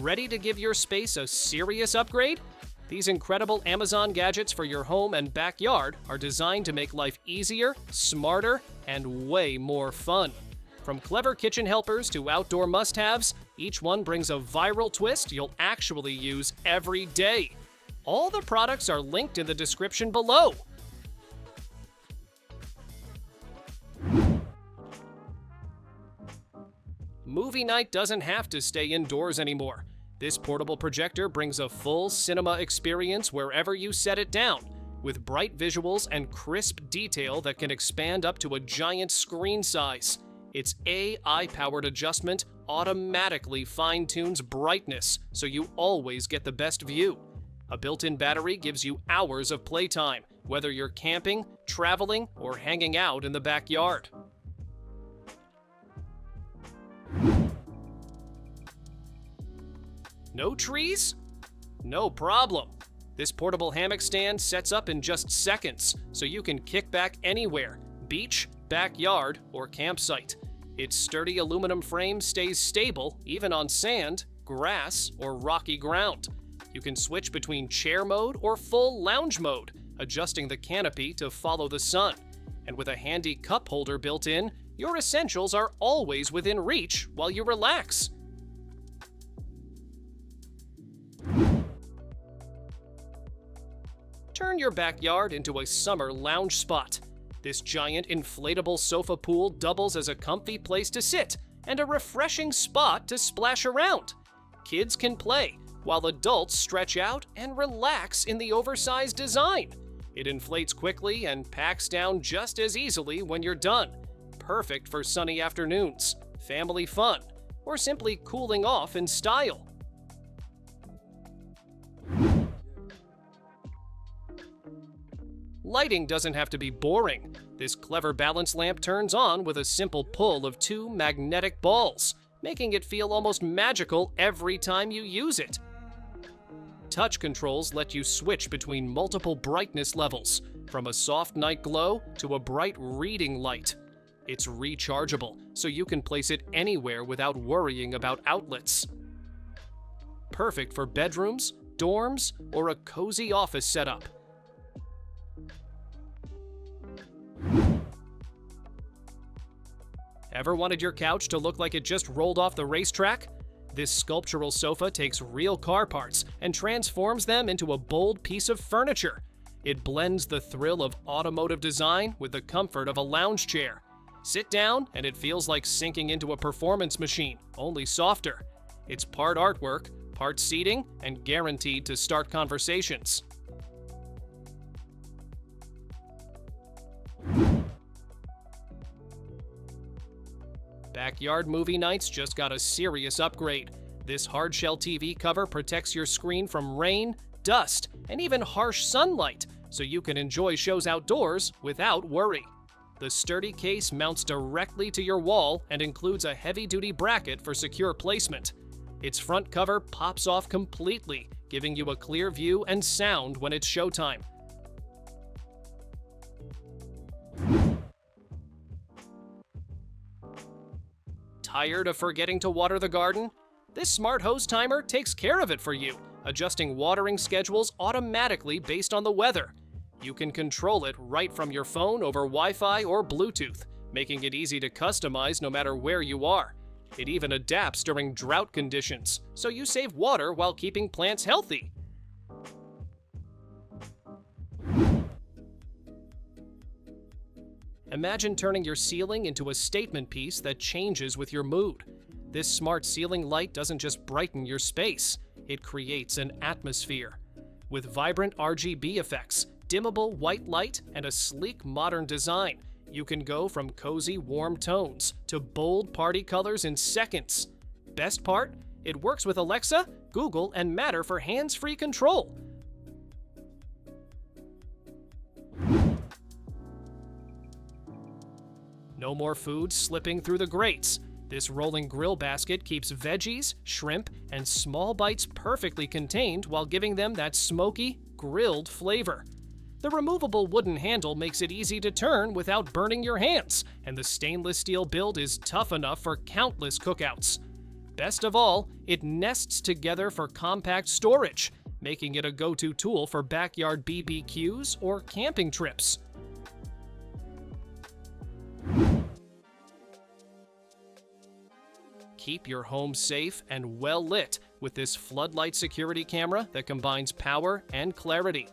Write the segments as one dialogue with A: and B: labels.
A: Ready to give your space a serious upgrade? These incredible Amazon gadgets for your home and backyard are designed to make life easier, smarter, and way more fun. From clever kitchen helpers to outdoor must-haves, each one brings a viral twist you'll actually use every day. All the products are linked in the description below. Movie night doesn't have to stay indoors anymore. This portable projector brings a full cinema experience wherever you set it down, with bright visuals and crisp detail that can expand up to a giant screen size. Its AI-powered adjustment automatically fine-tunes brightness, so you always get the best view. A built-in battery gives you hours of playtime, whether you're camping, traveling, or hanging out in the backyard. No trees? No problem. This portable hammock stand sets up in just seconds, so you can kick back anywhere, beach, backyard, or campsite. Its sturdy aluminum frame stays stable even on sand, grass, or rocky ground. You can switch between chair mode or full lounge mode, adjusting the canopy to follow the sun. And with a handy cup holder built in, your essentials are always within reach while you relax. Turn your backyard into a summer lounge spot. This giant inflatable sofa pool doubles as a comfy place to sit and a refreshing spot to splash around. Kids can play, while adults stretch out and relax in the oversized design. It inflates quickly and packs down just as easily when you're done. Perfect for sunny afternoons, family fun, or simply cooling off in style. Lighting doesn't have to be boring. This clever balance lamp turns on with a simple pull of two magnetic balls, making it feel almost magical every time you use it. Touch controls let you switch between multiple brightness levels, from a soft night glow to a bright reading light. It's rechargeable, so you can place it anywhere without worrying about outlets. Perfect for bedrooms, dorms, or a cozy office setup. Ever wanted your couch to look like it just rolled off the racetrack? This sculptural sofa takes real car parts and transforms them into a bold piece of furniture. It blends the thrill of automotive design with the comfort of a lounge chair. Sit down and it feels like sinking into a performance machine, only softer. It's part artwork, part seating, and guaranteed to start conversations. Backyard movie nights just got a serious upgrade. This hardshell TV cover protects your screen from rain, dust, and even harsh sunlight, so you can enjoy shows outdoors without worry. The sturdy case mounts directly to your wall and includes a heavy-duty bracket for secure placement. Its front cover pops off completely, giving you a clear view and sound when it's showtime. Tired of forgetting to water the garden? This smart hose timer takes care of it for you, adjusting watering schedules automatically based on the weather. You can control it right from your phone over Wi-Fi or Bluetooth, making it easy to customize no matter where you are. It even adapts during drought conditions, so you save water while keeping plants healthy. Imagine turning your ceiling into a statement piece that changes with your mood. This smart ceiling light doesn't just brighten your space, it creates an atmosphere. With vibrant RGB effects, dimmable white light, and a sleek modern design, you can go from cozy warm tones to bold party colors in seconds. Best part? It works with Alexa, Google, and Matter for hands-free control. No more food slipping through the grates. This rolling grill basket keeps veggies, shrimp, and small bites perfectly contained while giving them that smoky, grilled flavor. The removable wooden handle makes it easy to turn without burning your hands, and the stainless steel build is tough enough for countless cookouts. Best of all, it nests together for compact storage, making it a go-to tool for backyard BBQs or camping trips. Keep your home safe and well lit with this floodlight security camera that combines power and clarity.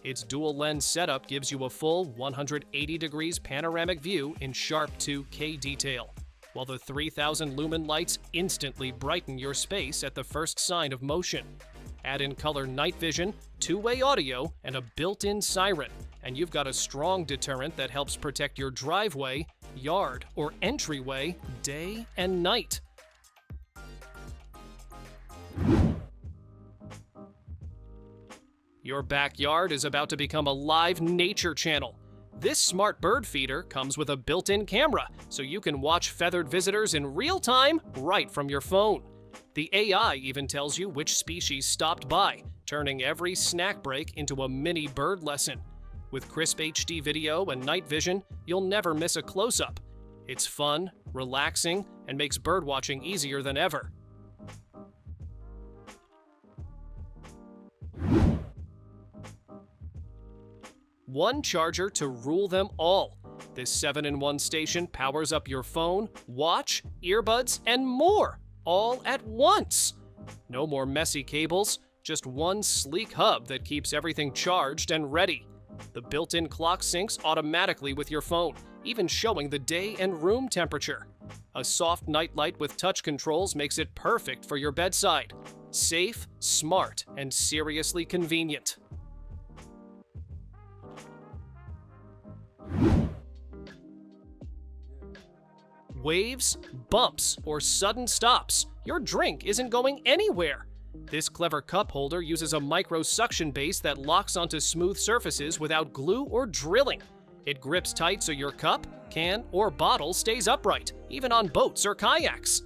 A: Its dual lens setup gives you a full 180 degrees panoramic view in sharp 2K detail, while the 3000 lumen lights instantly brighten your space at the first sign of motion. Add in color night vision, two-way audio, and a built-in siren, and you've got a strong deterrent that helps protect your driveway, yard, or entryway day and night. Your backyard is about to become a live nature channel. This smart bird feeder comes with a built-in camera, so you can watch feathered visitors in real time right from your phone. The AI even tells you which species stopped by, turning every snack break into a mini bird lesson. With crisp HD video and night vision, you'll never miss a close-up. It's fun, relaxing, and makes birdwatching easier than ever. One charger to rule them all. This 7-in-1 station powers up your phone, watch, earbuds, and more, all at once. No more messy cables, just one sleek hub that keeps everything charged and ready. The built-in clock syncs automatically with your phone, even showing the day and room temperature. A soft nightlight with touch controls makes it perfect for your bedside. Safe, smart, and seriously convenient. Waves, bumps, or sudden stops, your drink isn't going anywhere. This clever cup holder uses a micro suction base that locks onto smooth surfaces without glue or drilling. It grips tight so your cup, can, or bottle stays upright, even on boats or kayaks.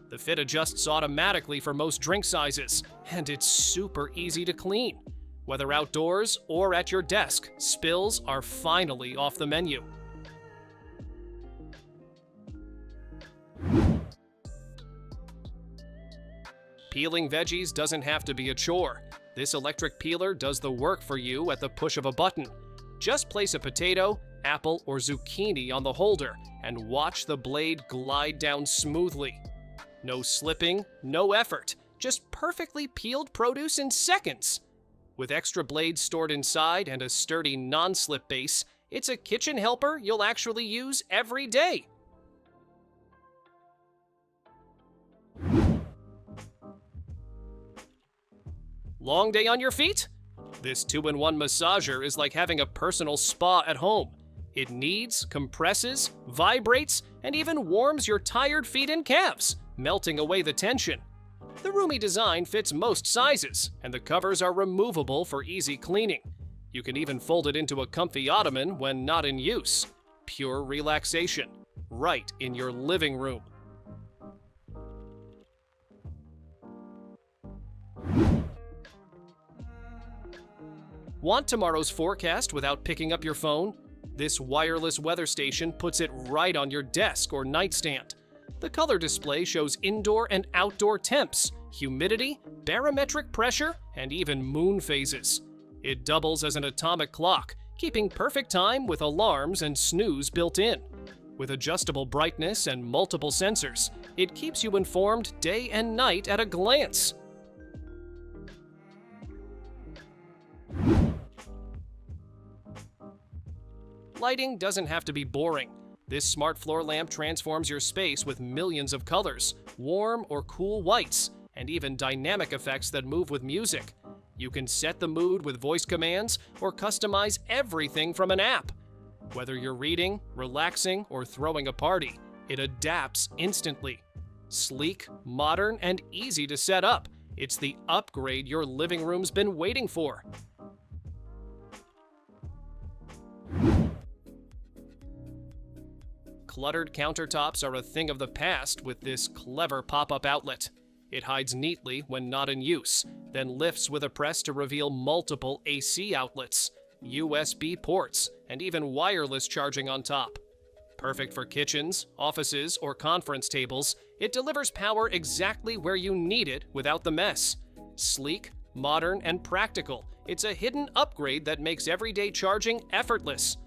A: The fit adjusts automatically for most drink sizes, and it's super easy to clean. Whether outdoors or at your desk, spills are finally off the menu. Peeling veggies doesn't have to be a chore. This electric peeler does the work for you at the push of a button. Just place a potato, apple, or zucchini on the holder and watch the blade glide down smoothly. No slipping, no effort, just perfectly peeled produce in seconds. With extra blades stored inside and a sturdy non-slip base, it's a kitchen helper you'll actually use every day. Long day on your feet? This 2-in-1 massager is like having a personal spa at home. It kneads, compresses, vibrates, and even warms your tired feet and calves, melting away the tension. The roomy design fits most sizes, and the covers are removable for easy cleaning. You can even fold it into a comfy ottoman when not in use. Pure relaxation, right in your living room. Want tomorrow's forecast without picking up your phone? This wireless weather station puts it right on your desk or nightstand. The color display shows indoor and outdoor temps, humidity, barometric pressure, and even moon phases. It doubles as an atomic clock, keeping perfect time with alarms and snooze built in. With adjustable brightness and multiple sensors, it keeps you informed day and night at a glance. Lighting doesn't have to be boring. This smart floor lamp transforms your space with millions of colors, warm or cool whites, and even dynamic effects that move with music. You can set the mood with voice commands or customize everything from an app. Whether you're reading, relaxing, or throwing a party, it adapts instantly. Sleek, modern, and easy to set up, it's the upgrade your living room's been waiting for. Cluttered countertops are a thing of the past with this clever pop-up outlet. It hides neatly when not in use, then lifts with a press to reveal multiple AC outlets, USB ports, and even wireless charging on top. Perfect for kitchens, offices, or conference tables, It delivers power exactly where you need it without the mess. Sleek, modern, and practical, it's a hidden upgrade that makes everyday charging effortless.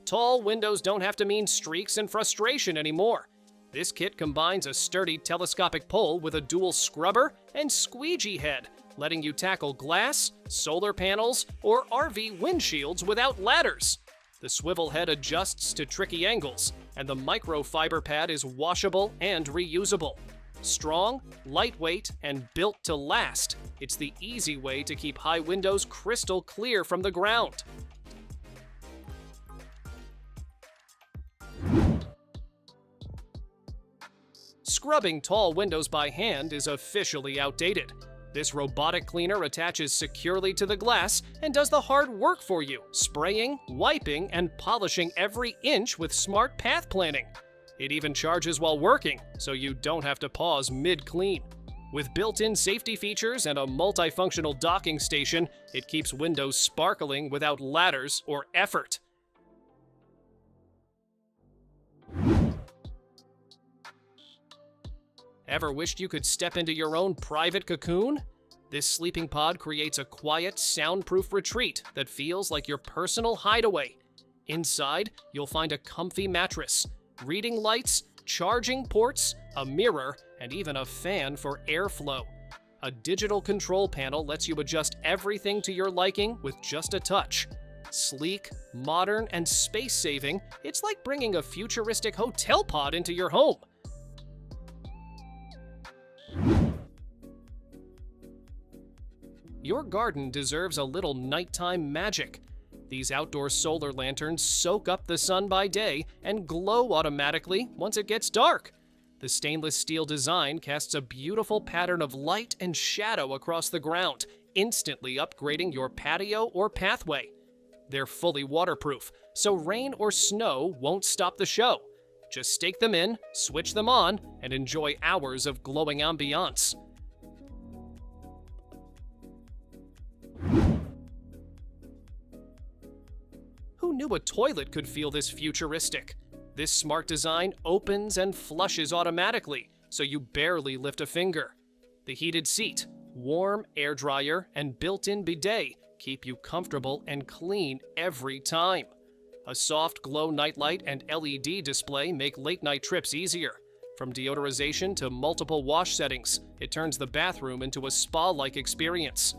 A: Tall windows don't have to mean streaks and frustration anymore. This kit combines a sturdy telescopic pole with a dual scrubber and squeegee head, letting you tackle glass, solar panels, or RV windshields without ladders. The swivel head adjusts to tricky angles, and the microfiber pad is washable and reusable. Strong, lightweight, and built to last, it's the easy way to keep high windows crystal clear from the ground. Scrubbing tall windows by hand is officially outdated. This robotic cleaner attaches securely to the glass and does the hard work for you, spraying, wiping, and polishing every inch with smart path planning. It even charges while working, so you don't have to pause mid-clean. With built-in safety features and a multifunctional docking station, it keeps windows sparkling without ladders or effort. Ever wished you could step into your own private cocoon? This sleeping pod creates a quiet, soundproof retreat that feels like your personal hideaway. Inside, you'll find a comfy mattress, reading lights, charging ports, a mirror, and even a fan for airflow. A digital control panel lets you adjust everything to your liking with just a touch. Sleek, modern, and space-saving, it's like bringing a futuristic hotel pod into your home. Your garden deserves a little nighttime magic. These outdoor solar lanterns soak up the sun by day and glow automatically once it gets dark. The stainless steel design casts a beautiful pattern of light and shadow across the ground, instantly upgrading your patio or pathway. They're fully waterproof, so rain or snow won't stop the show. Just stake them in, switch them on, and enjoy hours of glowing ambiance. Who knew a toilet could feel this futuristic? This smart design opens and flushes automatically, so you barely lift a finger. The heated seat, warm air dryer, and built-in bidet keep you comfortable and clean every time. A soft glow nightlight and LED display make late-night trips easier. From deodorization to multiple wash settings, it turns the bathroom into a spa-like experience.